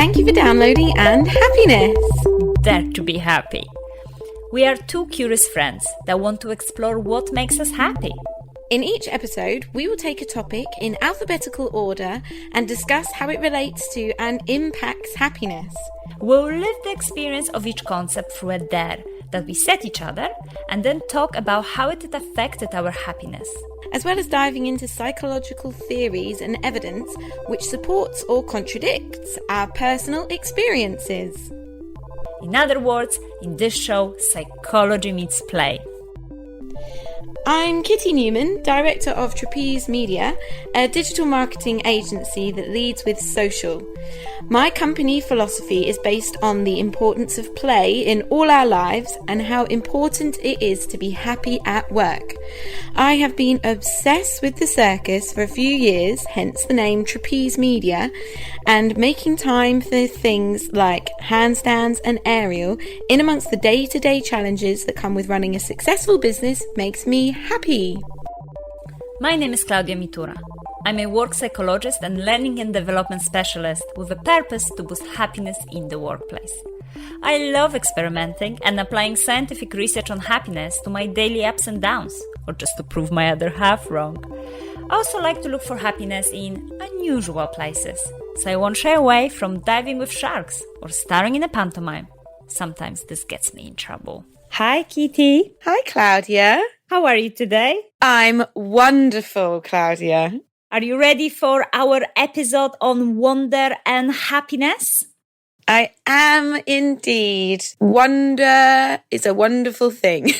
Thank you for downloading and happiness! Dare to be happy. We are two curious friends that want to explore what makes us happy. In each episode, we will take a topic in alphabetical order and discuss how it relates to and impacts happiness. We'll live the experience of each concept through a dare that we set each other and then talk about how it affected our happiness. As well as diving into psychological theories and evidence which supports or contradicts our personal experiences. In other words, in this show, psychology meets play. I'm Kitty Newman, Director of Trapeze Media, a digital marketing agency that leads with social. My company philosophy is based on the importance of play in all our lives and how important it is to be happy at work. I have been obsessed with the circus for a few years, hence the name Trapeze Media, and making time for things like handstands and aerial in amongst the day-to-day challenges that come with running a successful business makes me happy. My name is Klaudia and I'm a work psychologist and learning and development specialist with a purpose to boost happiness in the workplace. I love experimenting and applying scientific research on happiness to my daily ups and downs, or just to prove my other half wrong. I also like to look for happiness in unusual places, so I won't shy away from diving with sharks or starring in a pantomime. Sometimes this gets me in trouble. Hi, Kitty. Hi, Klaudia. How are you today? I'm wonderful, Klaudia. Are you ready for our episode on wonder and happiness? I am indeed. Wonder is a wonderful thing.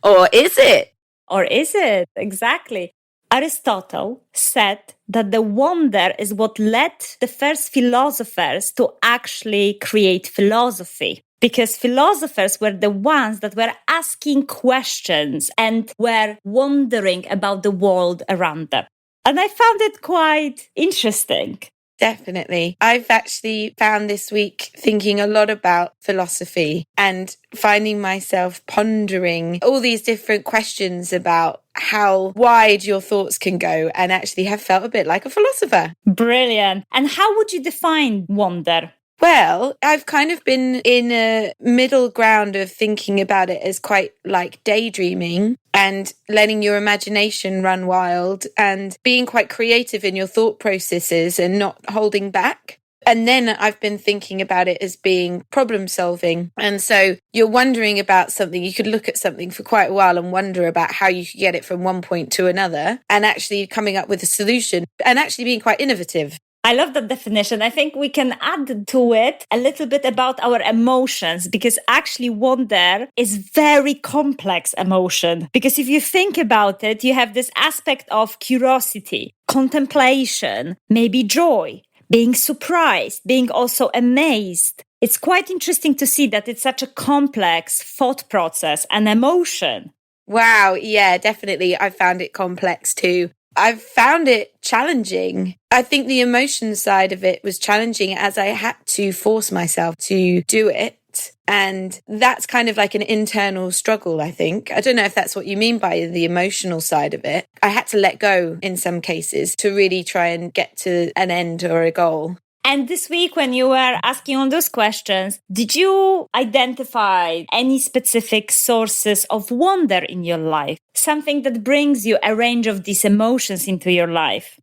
Or is it? Or is it? Exactly. Aristotle said that the wonder is what led the first philosophers to actually create philosophy. Because philosophers were the ones that were asking questions and were wondering about the world around them. And I found it quite interesting. Definitely. I've actually found this week thinking a lot about philosophy and finding myself pondering all these different questions about how wide your thoughts can go, and actually have felt a bit like a philosopher. Brilliant. And how would you define wonder? Well, I've kind of been in a middle ground of thinking about it as quite like daydreaming and letting your imagination run wild and being quite creative in your thought processes and not holding back. And then I've been thinking about it as being problem solving. And so you're wondering about something. You could look at something for quite a while and wonder about how you could get it from one point to another, and actually coming up with a solution and actually being quite innovative. I love that definition. I think we can add to it a little bit about our emotions, because actually wonder is very complex emotion. Because if you think about it, you have this aspect of curiosity, contemplation, maybe joy, being surprised, being also amazed. It's quite interesting to see that it's such a complex thought process and emotion. Wow. Yeah, definitely. I found it complex too. I've found it challenging. I think the emotion side of it was challenging as I had to force myself to do it. And that's kind of like an internal struggle, I think. I don't know if that's what you mean by the emotional side of it. I had to let go in some cases to really try and get to an end or a goal. And this week, when you were asking all those questions, did you identify any specific sources of wonder in your life? Something that brings you a range of these emotions into your life?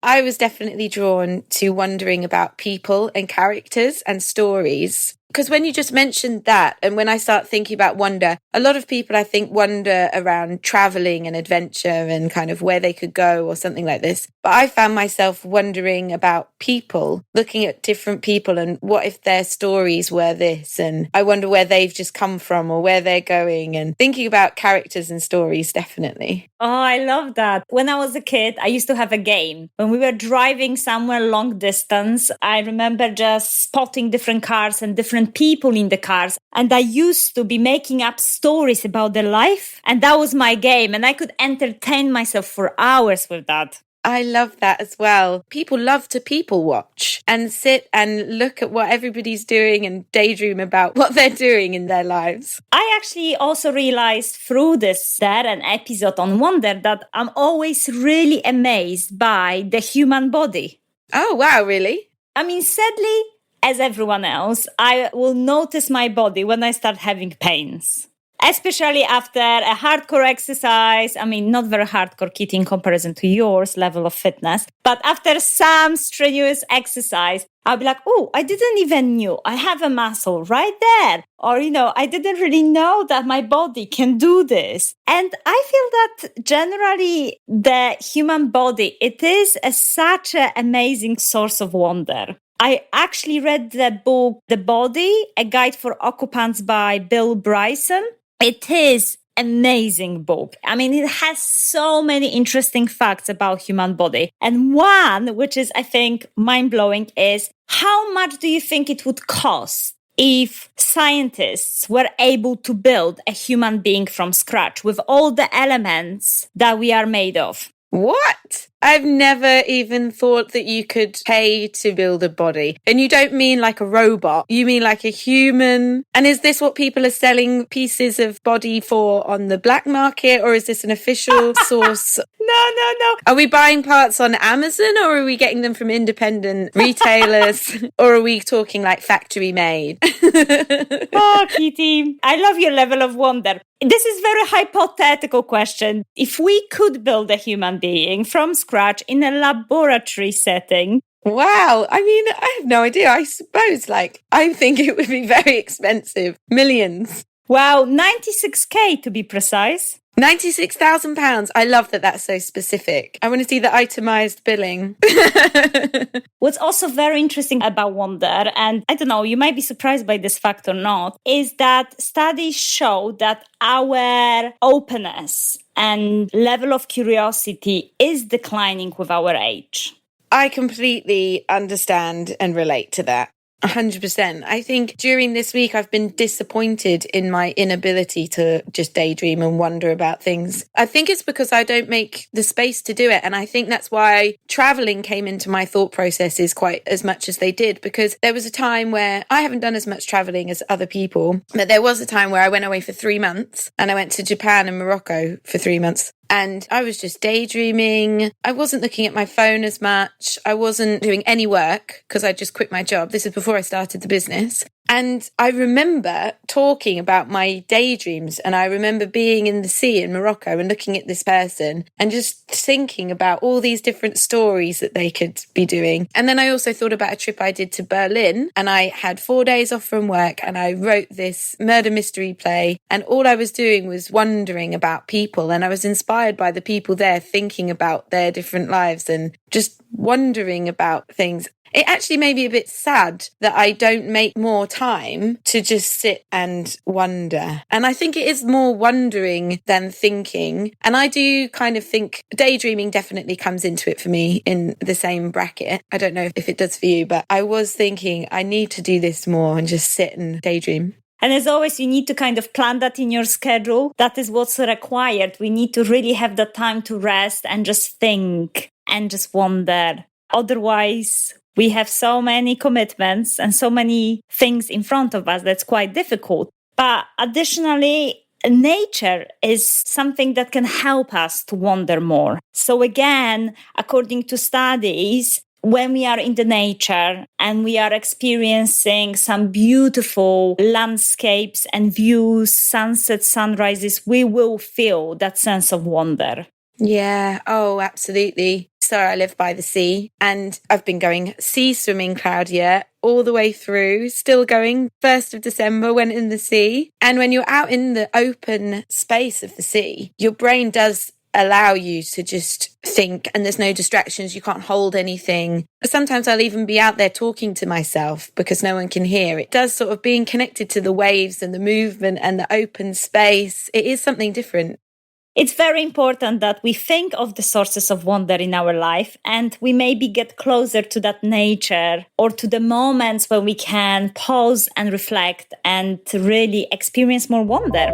I was definitely drawn to wondering about people and characters and stories. Because when you just mentioned that, and when I start thinking about wonder, a lot of people, I think, wonder around traveling and adventure and kind of where they could go or something like this. But I found myself wondering about people, looking at different people and what if their stories were this, and I wonder where they've just come from or where they're going, and thinking about characters and stories, definitely. Oh, I love that. When I was a kid, I used to have a game. When we were driving somewhere long distance, I remember just spotting different cars and different people in the cars. And I used to be making up stories about their life. And that was my game. And I could entertain myself for hours with that. I love that as well. People love to people watch and sit and look at what everybody's doing and daydream about what they're doing in their lives. I actually also realized through this an episode on wonder that I'm always really amazed by the human body. Oh, wow, really? I mean, sadly, as everyone else, I will notice my body when I start having pains. Especially after a hardcore exercise. I mean, not very hardcore, Kitty, in comparison to yours level of fitness. But after some strenuous exercise, I'll be like, oh, I didn't even know I have a muscle right there. Or, I didn't really know that my body can do this. And I feel that generally the human body, it is such an amazing source of wonder. I actually read the book, The Body, A Guide for Occupants by Bill Bryson. It is amazing book. I mean, it has so many interesting facts about human body. And one, which is, I think, mind-blowing, is how much do you think it would cost if scientists were able to build a human being from scratch with all the elements that we are made of? What? I've never even thought that you could pay to build a body. And you don't mean like a robot. You mean like a human. And is this what people are selling pieces of body for on the black market? Or is this an official source? No. Are we buying parts on Amazon, or are we getting them from independent retailers? Or are we talking like factory made? Oh, Kitty, I love your level of wonder. This is a very hypothetical question. If we could build a human being from scratch in a laboratory setting. Wow. I mean, I have no idea. I suppose, I think it would be very expensive. Millions. Wow, 96K to be precise. £96,000. I love that that's so specific. I want to see the itemized billing. What's also very interesting about wonder, and I don't know, you might be surprised by this fact or not, is that studies show that our openness and level of curiosity is declining with our age. I completely understand and relate to that. 100%. I think during this week, I've been disappointed in my inability to just daydream and wonder about things. I think it's because I don't make the space to do it. And I think that's why traveling came into my thought processes quite as much as they did, because there was a time where I haven't done as much traveling as other people, but there was a time where I went away for 3 months and I went to Japan and Morocco for 3 months. And I was just daydreaming. I wasn't looking at my phone as much. I wasn't doing any work because I just quit my job. This is before I started the business. And I remember talking about my daydreams, and I remember being in the sea in Morocco and looking at this person and just thinking about all these different stories that they could be doing. And then I also thought about a trip I did to Berlin, and I had 4 days off from work and I wrote this murder mystery play, and all I was doing was wondering about people, and I was inspired by the people there, thinking about their different lives and just wondering about things. It actually made me a bit sad that I don't make more time to just sit and wonder. And I think it is more wondering than thinking. And I do kind of think daydreaming definitely comes into it for me in the same bracket. I don't know if it does for you, but I was thinking I need to do this more and just sit and daydream. And as always, you need to kind of plan that in your schedule. That is what's required. We need to really have the time to rest and just think and just wonder. Otherwise, we have so many commitments and so many things in front of us that's quite difficult. But additionally, nature is something that can help us to wander more. So again, according to studies, when we are in the nature and we are experiencing some beautiful landscapes and views, sunsets, sunrises, we will feel that sense of wonder. Yeah, oh, absolutely. So I live by the sea and I've been going sea swimming, Klaudia, all the way through, still going. 1st of December, went in the sea. And when you're out in the open space of the sea, your brain does allow you to just think, and there's no distractions. You can't hold anything. Sometimes I'll even be out there talking to myself because no one can hear. It does sort of being connected to the waves and the movement and the open space. It is something different. It's very important that we think of the sources of wonder in our life and we maybe get closer to that nature or to the moments when we can pause and reflect and really experience more wonder.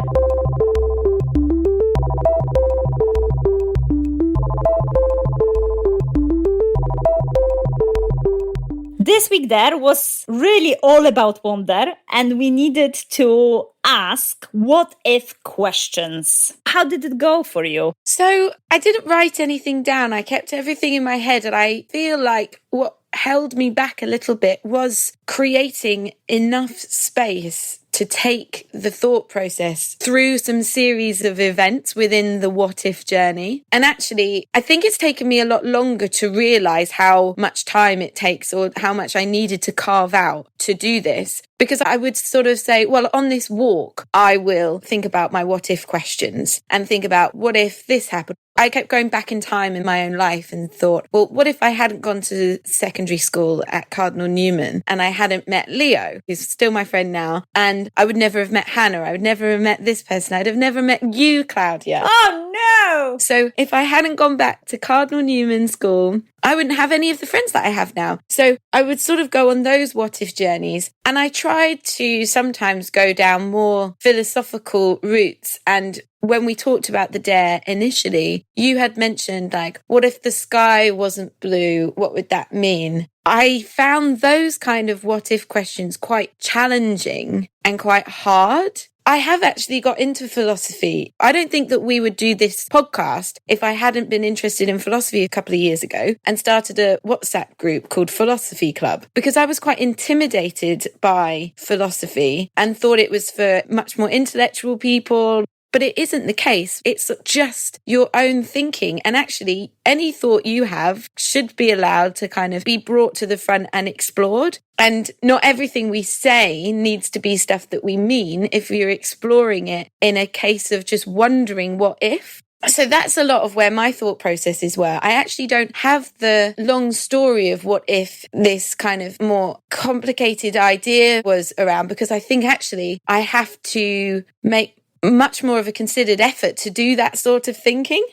This week there was really all about wonder, and we needed to ask what if questions. How did it go for you? So I didn't write anything down. I kept everything in my head, and I feel like what held me back a little bit was creating enough space to take the thought process through some series of events within the what if journey. And actually, I think it's taken me a lot longer to realize how much time it takes or how much I needed to carve out to do this. Because I would sort of say, well, on this walk, I will think about my what if questions and think about what if this happened. I kept going back in time in my own life and thought, well, what if I hadn't gone to secondary school at Cardinal Newman and I hadn't met Leo, who's still my friend now, and I would never have met Hannah. I would never have met this person. I'd have never met you, Klaudia. Oh, no! So if I hadn't gone back to Cardinal Newman School, I wouldn't have any of the friends that I have now. So I would sort of go on those what if journeys. And I tried to sometimes go down more philosophical routes. And when we talked about the dare initially, you had mentioned like, what if the sky wasn't blue? What would that mean? I found those kind of what if questions quite challenging and quite hard. I have actually got into philosophy. I don't think that we would do this podcast if I hadn't been interested in philosophy a couple of years ago and started a WhatsApp group called Philosophy Club, because I was quite intimidated by philosophy and thought it was for much more intellectual people. But it isn't the case. It's just your own thinking. And actually, any thought you have should be allowed to kind of be brought to the front and explored. And not everything we say needs to be stuff that we mean if we're exploring it in a case of just wondering what if. So that's a lot of where my thought processes were. I actually don't have the long story of what if this kind of more complicated idea was around, because I think actually I have to make much more of a considered effort to do that sort of thinking.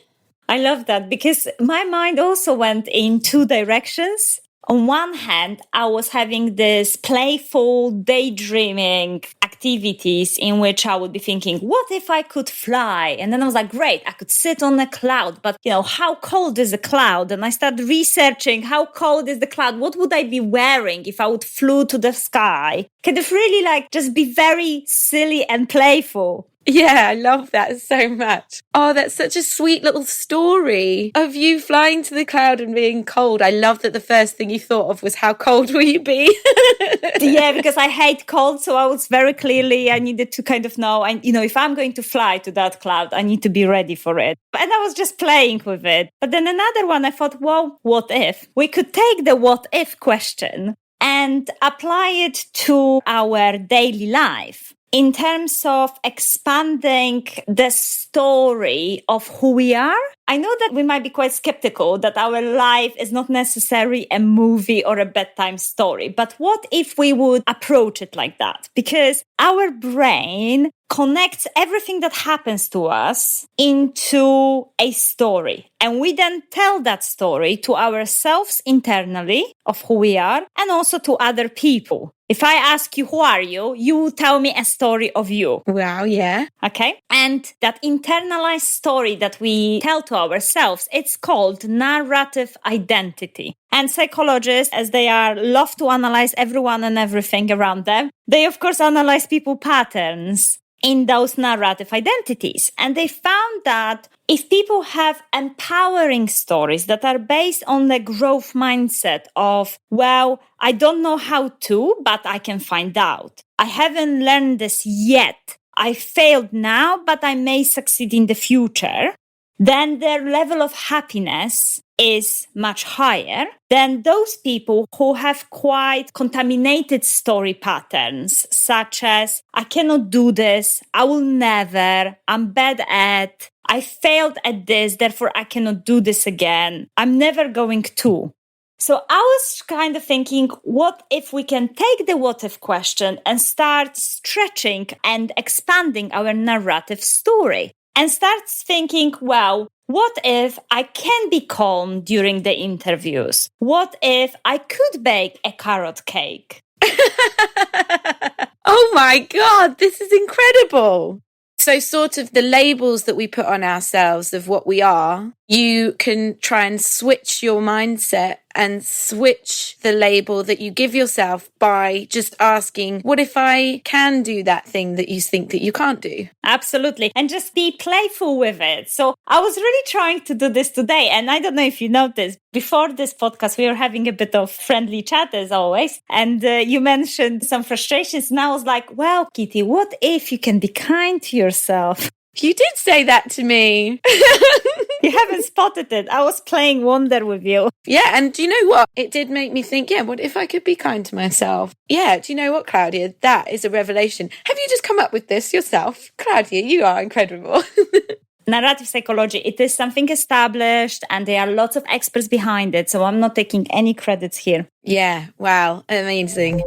I love that, because my mind also went in two directions. On one hand, I was having this playful daydreaming activities in which I would be thinking, what if I could fly? And then I was like, great, I could sit on a cloud, but how cold is a cloud? And I started researching how cold is the cloud? What would I be wearing if I would flew to the sky? Kind of really just be very silly and playful. Yeah, I love that so much. Oh, that's such a sweet little story of you flying to the cloud and being cold. I love that the first thing you thought of was how cold will you be? Yeah, because I hate cold. So I was very clearly, I needed to kind of know, and if I'm going to fly to that cloud, I need to be ready for it. And I was just playing with it. But then another one, I thought, well, what if? We could take the what if question and apply it to our daily life. In terms of expanding the story of who we are, I know that we might be quite skeptical that our life is not necessarily a movie or a bedtime story. But what if we would approach it like that? Because our brain connects everything that happens to us into a story. And we then tell that story to ourselves internally of who we are and also to other people. If I ask you, who are you? You tell me a story of you. Wow, yeah. Okay. And that internalized story that we tell to ourselves, it's called narrative identity. And psychologists, as they love to analyze everyone and everything around them, they of course analyze people patterns in those narrative identities. And they found that if people have empowering stories that are based on the growth mindset of, well, I don't know how to, but I can find out. I haven't learned this yet. I failed now, but I may succeed in the future. Then their level of happiness is much higher than those people who have quite contaminated story patterns, such as, I cannot do this, I will never, I'm bad at, I failed at this, therefore I cannot do this again, I'm never going to. So I was kind of thinking, what if we can take the what if question and start stretching and expanding our narrative story? And start thinking, well, what if I can be calm during the interviews? What if I could bake a carrot cake? Oh my God, this is incredible. So sort of the labels that we put on ourselves of what we are you can try and switch your mindset and switch the label that you give yourself by just asking, what if I can do that thing that you think that you can't do? Absolutely. And just be playful with it. So I was really trying to do this today. And I don't know if you noticed, before this podcast, we were having a bit of friendly chat as always. And you mentioned some frustrations. And I was like, well, Kitty, what if you can be kind to yourself? You did say that to me. You haven't spotted it. I was playing Wonder with you. Yeah, and do you know what? It did make me think, what if I could be kind to myself? Yeah, do you know what, Klaudia? That is a revelation. Have you just come up with this yourself? Klaudia, you are incredible. Narrative psychology, it is something established and there are lots of experts behind it. So I'm not taking any credits here. Yeah, wow, amazing.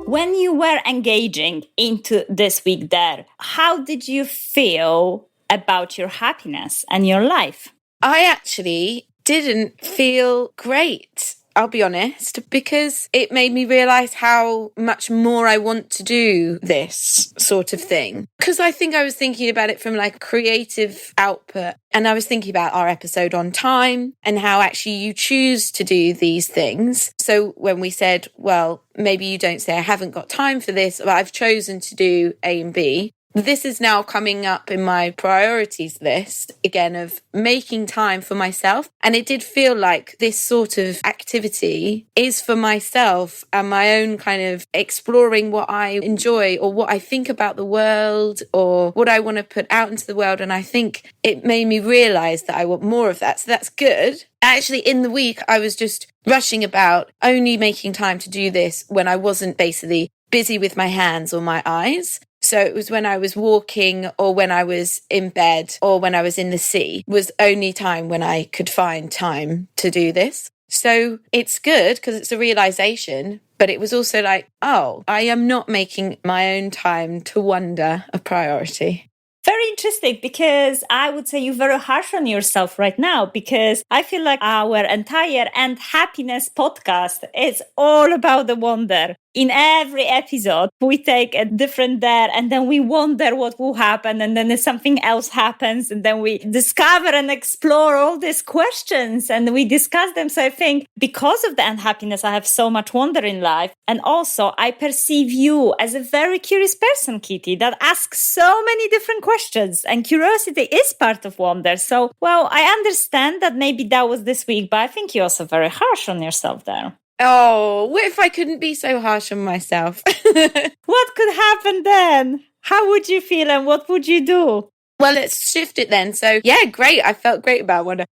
When you were engaging into this week there, how did you feel about your happiness and your life? I actually didn't feel great, I'll be honest, because it made me realize how much more I want to do this sort of thing. Because I think I was thinking about it from like creative output. And I was thinking about our episode on time and how actually you choose to do these things. So when we said, well, maybe you don't say I haven't got time for this, but I've chosen to do A and B. This is now coming up in my priorities list again of making time for myself. And it did feel like this sort of activity is for myself and my own kind of exploring what I enjoy or what I think about the world or what I want to put out into the world. And I think it made me realize that I want more of that. So that's good. Actually, in the week, I was just rushing about only making time to do this when I wasn't basically busy with my hands or my eyes. So it was when I was walking or when I was in bed or when I was in the sea was only time when I could find time to do this. So it's good because it's a realization, but it was also like, oh, I am not making my own time to wonder a priority. Very interesting because I would say you're very harsh on yourself right now because I feel like our entire And Happiness podcast is all about the wonder. In every episode, we take a different dare and then we wonder what will happen and then something else happens and then we discover and explore all these questions and we discuss them. So I think because of the unhappiness, I have so much wonder in life. And also I perceive you as a very curious person, Kitty, that asks so many different questions and curiosity is part of wonder. So, well, I understand that maybe that was this week, but I think you're also very harsh on yourself there. Oh, what if I couldn't be so harsh on myself? What could happen then? How would you feel and what would you do? Well, let's shift it then. So, yeah, great. I felt great about wonder.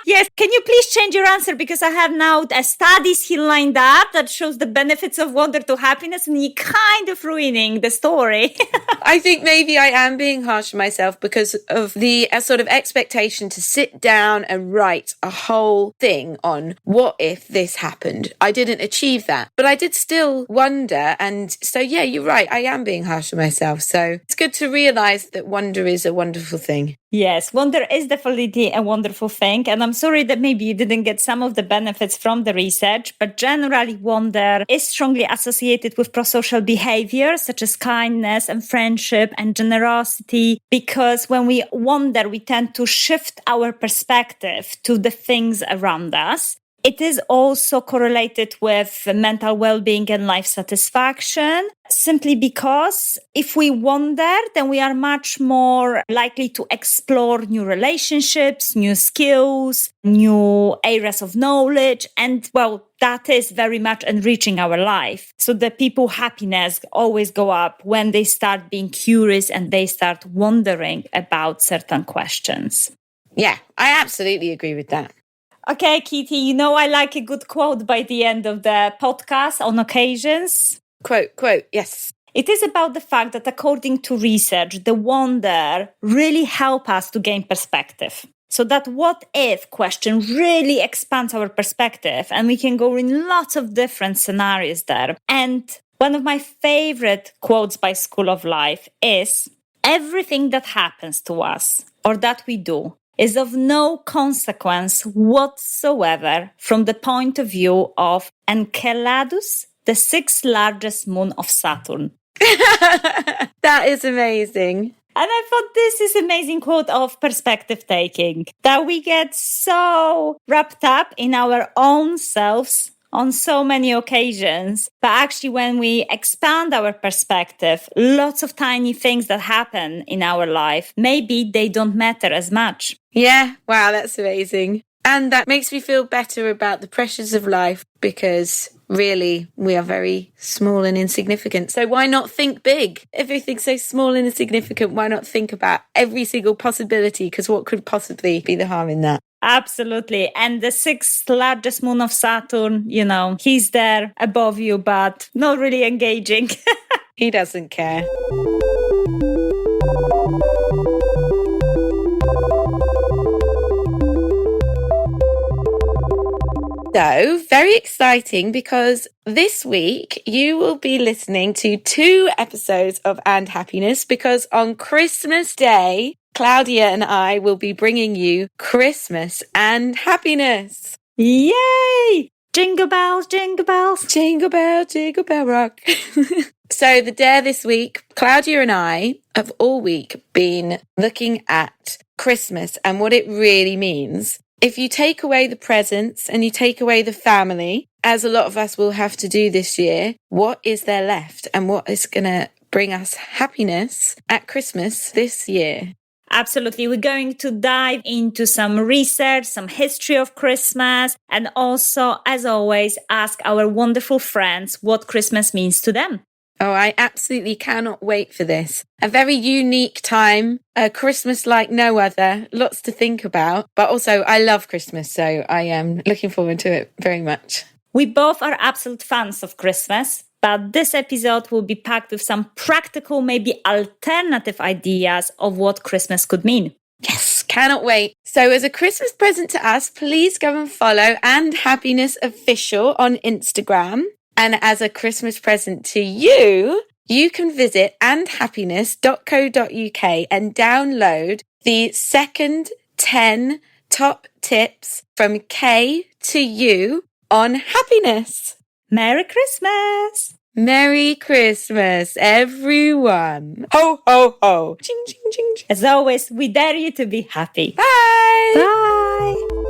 Yes, can you please change your answer? Because I have now studies here lined up that shows the benefits of wonder to happiness and you're kind of ruining the story. I think maybe I am being harsh on myself because of the sort of expectation to sit down and write a whole thing on what if this happened. I didn't achieve that, but I did still wonder. And so, yeah, you're right. I am being harsh on myself. So it's good to realize that wonder is a wonderful thing. Yes, wonder is definitely a wonderful thing. And I'm sorry that maybe you didn't get some of the benefits from the research, but generally wonder is strongly associated with prosocial behavior such as kindness and friendship and generosity, because when we wonder, we tend to shift our perspective to the things around us. It is also correlated with mental well-being and life satisfaction, simply because if we wonder, then we are much more likely to explore new relationships, new skills, new areas of knowledge. And well, that is very much enriching our life. So the people's happiness always go up when they start being curious and they start wondering about certain questions. Yeah, I absolutely agree with that. Okay, Kitty, you know I like a good quote by the end of the podcast on occasions. Quote, yes. It is about the fact that according to research, the wonder really helps us to gain perspective. So that what if question really expands our perspective and we can go in lots of different scenarios there. And one of my favorite quotes by School of Life is, everything that happens to us or that we do is of no consequence whatsoever from the point of view of Enceladus the sixth largest moon of Saturn. That is amazing. And I thought this is amazing quote of perspective taking, that we get so wrapped up in our own selves on so many occasions. But actually, when we expand our perspective, lots of tiny things that happen in our life, maybe they don't matter as much. Yeah, wow, that's amazing. And that makes me feel better about the pressures of life, because really we are very small and insignificant. So why not think big? Everything's so small and insignificant. Why not think about every single possibility? Because what could possibly be the harm in that? Absolutely. And the sixth largest moon of Saturn, he's there above you, but not really engaging. He doesn't care. So, very exciting, because this week you will be listening to 2 episodes of And Happiness, because on Christmas Day, Klaudia and I will be bringing you Christmas and happiness. Yay! Jingle bells, jingle bells. Jingle bell, jingle bell rock. So the dare this week, Klaudia and I have all week been looking at Christmas and what it really means. If you take away the presents and you take away the family, as a lot of us will have to do this year, what is there left, and what is going to bring us happiness at Christmas this year? Absolutely. We're going to dive into some research, some history of Christmas, and also, as always, ask our wonderful friends what Christmas means to them. Oh, I absolutely cannot wait for this. A very unique time, a Christmas like no other, lots to think about. But also, I love Christmas, so I am looking forward to it very much. We both are absolute fans of Christmas, but this episode will be packed with some practical, maybe alternative ideas of what Christmas could mean. Yes, cannot wait. So as a Christmas present to us, please go and follow And Happiness Official on Instagram. And as a Christmas present to you, you can visit andhappiness.co.uk and download the second 10 top tips from K to you on happiness. Merry Christmas! Merry Christmas, everyone. Ho, ho, ho. Ching, ching, ching, ching. As always, we dare you to be happy. Bye. Bye.